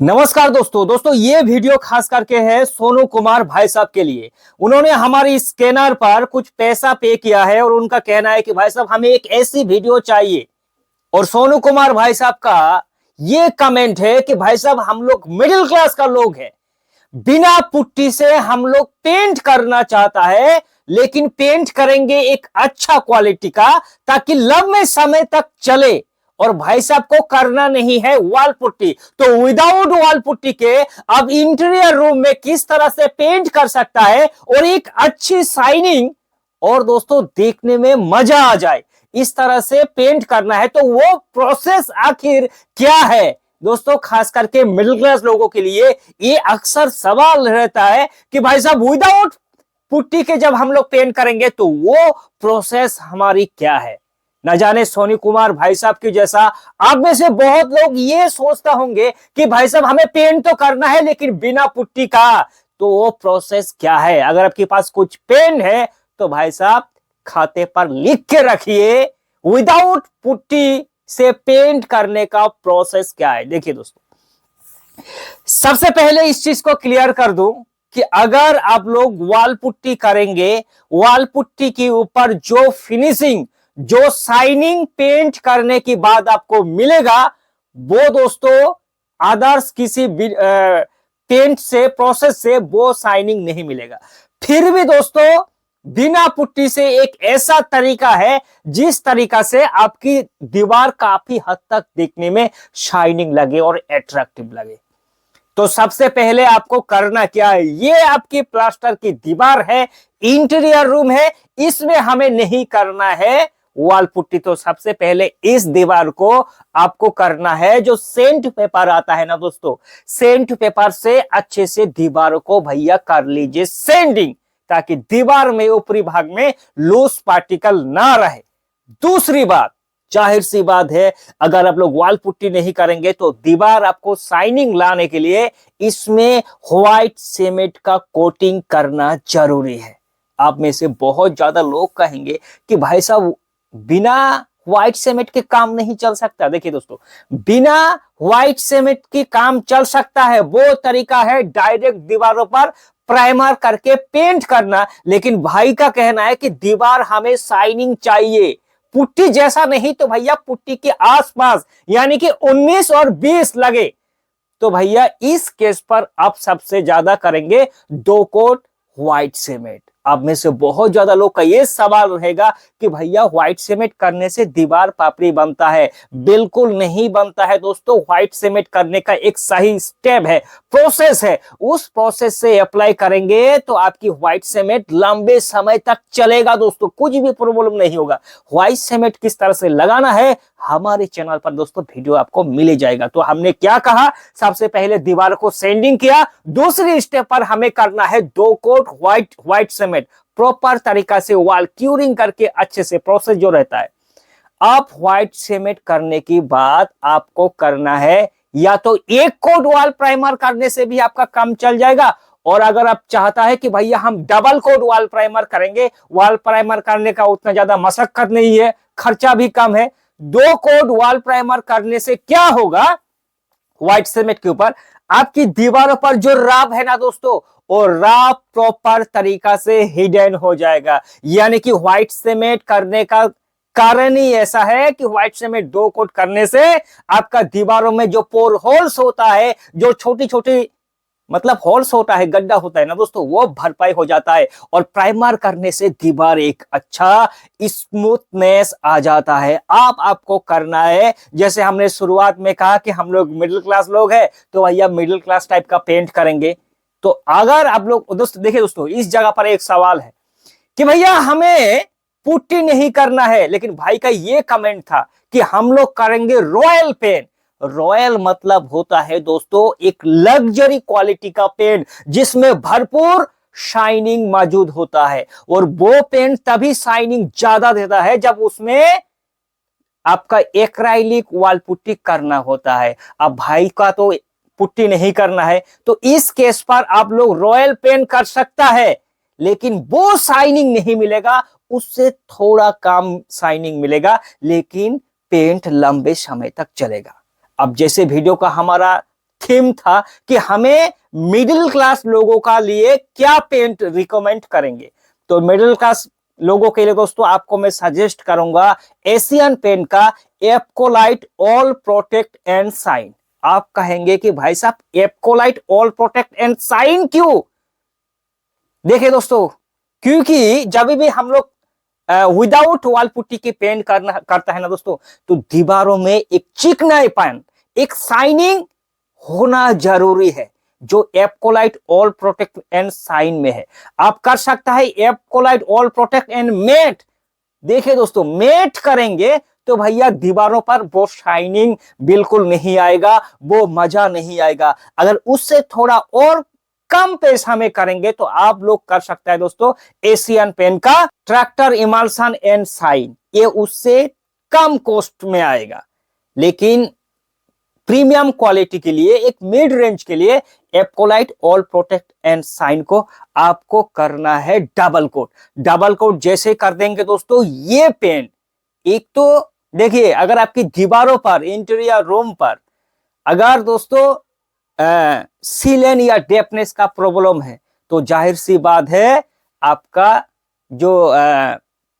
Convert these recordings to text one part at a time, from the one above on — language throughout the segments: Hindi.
नमस्कार दोस्तों ये वीडियो खास करके है सोनू कुमार भाई साहब के लिए। उन्होंने हमारी स्कैनर पर कुछ पैसा पे किया है और उनका कहना है कि भाई साहब हमें एक ऐसी वीडियो चाहिए। और सोनू कुमार भाई साहब का ये कमेंट है कि भाई साहब हम लोग मिडिल क्लास का लोग हैं, बिना पुट्टी से हम लोग पेंट करना चाहता है, लेकिन पेंट करेंगे एक अच्छा क्वालिटी का ताकि लंबे समय तक चले। और भाई साहब को करना नहीं है वॉल पुट्टी, तो विदाउट वॉल पुट्टी के अब इंटीरियर रूम में किस तरह से पेंट कर सकता है और एक अच्छी शाइनिंग और दोस्तों देखने में मजा आ जाए, इस तरह से पेंट करना है। तो वो प्रोसेस आखिर क्या है दोस्तों, खास करके मिडिल क्लास लोगों के लिए ये अक्सर सवाल रहता है कि भाई साहब विदाउट पुट्टी के जब हम लोग पेंट करेंगे तो वो प्रोसेस हमारी क्या है। न जाने सोनू कुमार भाई साहब की जैसा आप में से बहुत लोग ये सोचता होंगे कि भाई साहब हमें पेंट तो करना है लेकिन बिना पुट्टी का, तो वो प्रोसेस क्या है। अगर आपके पास कुछ पेन है तो भाई साहब खाते पर लिख के रखिए विदाउट पुट्टी से पेंट करने का प्रोसेस क्या है। देखिए दोस्तों, सबसे पहले इस चीज को क्लियर कर दूं कि अगर आप लोग वॉल पुट्टी करेंगे, वॉल पुट्टी के ऊपर जो फिनिशिंग, जो शाइनिंग पेंट करने के बाद आपको मिलेगा, वो दोस्तों अदर्स किसी पेंट से प्रोसेस से वो शाइनिंग नहीं मिलेगा। फिर भी दोस्तों बिना पुट्टी से एक ऐसा तरीका है जिस तरीका से आपकी दीवार काफी हद तक देखने में शाइनिंग लगे और अट्रैक्टिव लगे। तो सबसे पहले आपको करना क्या है, ये आपकी प्लास्टर की दीवार है, इंटीरियर रूम है, इसमें हमें नहीं करना है वॉल पुट्टी। तो सबसे पहले इस दीवार को आपको करना है जो सेंट पेपर आता है ना दोस्तों, सेंट पेपर से अच्छे से दीवार को भैया कर लीजिए सेंडिंग, ताकि दीवार में ऊपरी भाग में लूज पार्टिकल ना रहे। दूसरी बात, जाहिर सी बात है अगर आप लोग वॉल पुट्टी नहीं करेंगे तो दीवार आपको शाइनिंग लाने के लिए इसमें व्हाइट सीमेंट का कोटिंग करना जरूरी है। आप में से बहुत ज्यादा लोग कहेंगे कि भाई साहब बिना व्हाइट सीमेंट के काम नहीं चल सकता। देखिए दोस्तों, बिना व्हाइट सीमेंट के काम चल सकता है, वो तरीका है डायरेक्ट दीवारों पर प्राइमर करके पेंट करना। लेकिन भाई का कहना है कि दीवार हमें शाइनिंग चाहिए, पुट्टी जैसा नहीं तो भैया पुट्टी के आसपास यानी कि 19 और 20 लगे। तो भैया इस केस पर आप सबसे ज्यादा करेंगे 2 कोट व्हाइट सीमेंट। आप में से बहुत ज्यादा लोग का ये सवाल रहेगा कि भैया व्हाइट सीमेंट करने से दीवार पापड़ी बनता है। बिल्कुल नहीं बनता है दोस्तों। व्हाइट सीमेंट करने का एक सही स्टेप है, प्रोसेस है, उस प्रोसेस से अप्लाई करेंगे तो आपकी व्हाइट सीमेंट लंबे समय तक चलेगा दोस्तों, कुछ भी प्रॉब्लम नहीं होगा। व्हाइट सीमेंट किस तरह से लगाना है हमारे चैनल पर दोस्तों वीडियो आपको मिल जाएगा। तो हमने क्या कहा, सबसे पहले दीवार को सैंडिंग किया, दूसरी स्टेप पर हमें करना है 2 कोट व्हाइट सीमेंट, प्रॉपर तरीका से वॉल क्यूरिंग करके अच्छे से प्रोसेस जो रहता है। आप व्हाइट सीमेंट करने के बाद आपको करना है या तो 1 कोट वॉल प्राइमर करने से भी आपका काम चल जाएगा, और अगर आप चाहता है कि भैया हम डबल कोट वॉल प्राइमर करेंगे, वॉल प्राइमर करने का उतना ज्यादा मशक्कत नहीं है, खर्चा भी कम है। 2 कोट वॉल प्राइमर करने से क्या होगा, व्हाइट सीमेंट के ऊपर आपकी दीवारों पर जो राब है ना दोस्तों, और राब प्रॉपर तरीका से हिडन हो जाएगा। यानी कि व्हाइट सीमेंट करने का कारण ही ऐसा है कि व्हाइट सीमेंट 2 कोट करने से आपका दीवारों में जो पोर होल्स होता है, जो छोटी छोटी मतलब होल्स होता है, गड्ढा होता है ना दोस्तों, वो भरपाई हो जाता है। और प्राइमर करने से दीवार एक अच्छा स्मूथनेस आ जाता है। आपको करना है, जैसे हमने शुरुआत में कहा कि हम लोग मिडिल क्लास लोग हैं, तो भैया मिडिल क्लास टाइप का पेंट करेंगे। तो अगर आप लोग दोस्तों देखिए दोस्तों, इस जगह पर एक सवाल है कि भैया हमें पुट्टी नहीं करना है, लेकिन भाई का ये कमेंट था कि हम लोग करेंगे रॉयल पेंट। रॉयल मतलब होता है दोस्तों एक लग्जरी क्वालिटी का पेंट जिसमें भरपूर शाइनिंग मौजूद होता है, और वो पेंट तभी शाइनिंग ज्यादा देता है जब उसमें आपका एक्राइलिक वॉल पुट्टी करना होता है। अब भाई का तो पुट्टी नहीं करना है, तो इस केस पर आप लोग रॉयल पेंट कर सकता है, लेकिन वो शाइनिंग नहीं मिलेगा, उससे थोड़ा कम शाइनिंग मिलेगा, लेकिन पेंट लंबे समय तक चलेगा। अब जैसे वीडियो का हमारा थीम था कि हमें मिडिल क्लास लोगों का लिए क्या पेंट रिकमेंड करेंगे। तो मिडिल क्लास लोगों के लिए दोस्तों आपको मैं सजेस्ट करूंगा एशियन पेंट का Apcolite all protect and shine. आप कहेंगे कि भाई साहब Apcolite all protect and shine क्यों? देखिए दोस्तों, क्योंकि जब भी हम लोग विदाउट वॉल पुट्टी की पेंट करता है ना दोस्तों, तो दीवारों में एक चिकनाईपन, एक शाइनिंग होना जरूरी है, जो Apcolite all protect and shine में है। आप कर सकता है Apcolite all protect and matt. देखिए दोस्तों, मेट करेंगे तो भैया दीवारों पर वो शाइनिंग बिल्कुल नहीं आएगा, वो मजा नहीं आएगा। अगर उससे थोड़ा और कम पैसा में करेंगे तो आप लोग कर सकता है दोस्तों एशियन पेंट का ट्रैक्टर इमल्शन एंड शाइन। ये उससे कम कॉस्ट में आएगा, लेकिन प्रीमियम क्वालिटी के लिए, एक मिड रेंज के लिए Apcolite all protect and shine को आपको करना है डबल कोट। डबल कोट जैसे कर देंगे दोस्तों, ये पेंट एक तो देखिए, अगर आपकी दीवारों पर, इंटीरियर रूम पर अगर दोस्तों सीलन या डेपनेस का प्रॉब्लम है, तो जाहिर सी बात है आपका जो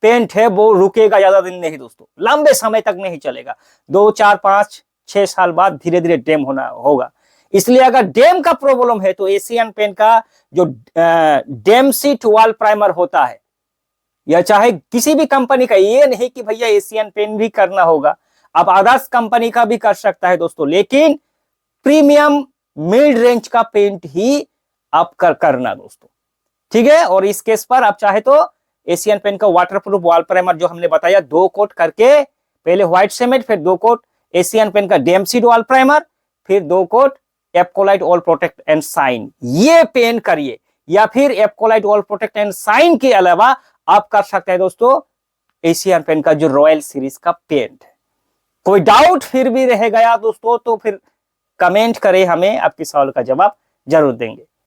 पेंट है वो रुकेगा ज्यादा दिन नहीं दोस्तों, लंबे समय तक नहीं चलेगा। 2, 4, 5, 6 साल बाद धीरे धीरे डैम होना होगा। इसलिए अगर डैम का प्रॉब्लम है तो एशियन पेंट का जो डैम सीट वॉल प्राइमर होता है, या चाहे किसी भी कंपनी का, ये नहीं कि भैया एशियन पेंट भी करना होगा, आप अदर्स कंपनी का भी कर सकता है दोस्तों, लेकिन प्रीमियम मिड रेंज का पेंट ही आप करना दोस्तों, ठीक है। और इस केस पर आप चाहे तो एशियन पेंट का वाटरप्रूफ वॉल प्राइमर जो हमने बताया 2 कोट करके, पहले व्हाइट सीमेंट, फिर 2 कोट एशियन पेंट का डैम सीट वॉल प्राइमर, फिर 2 coat Apcolite all protect and shine, ये पेंट करिए। या फिर Apcolite all protect and shine के अलावा आप कर सकते हैं दोस्तों एशियन पेंट का जो रॉयल सीरीज का पेंट है। कोई डाउट फिर भी रह गया दोस्तों तो फिर कमेंट करें, हमें आपके सवाल का जवाब जरूर देंगे।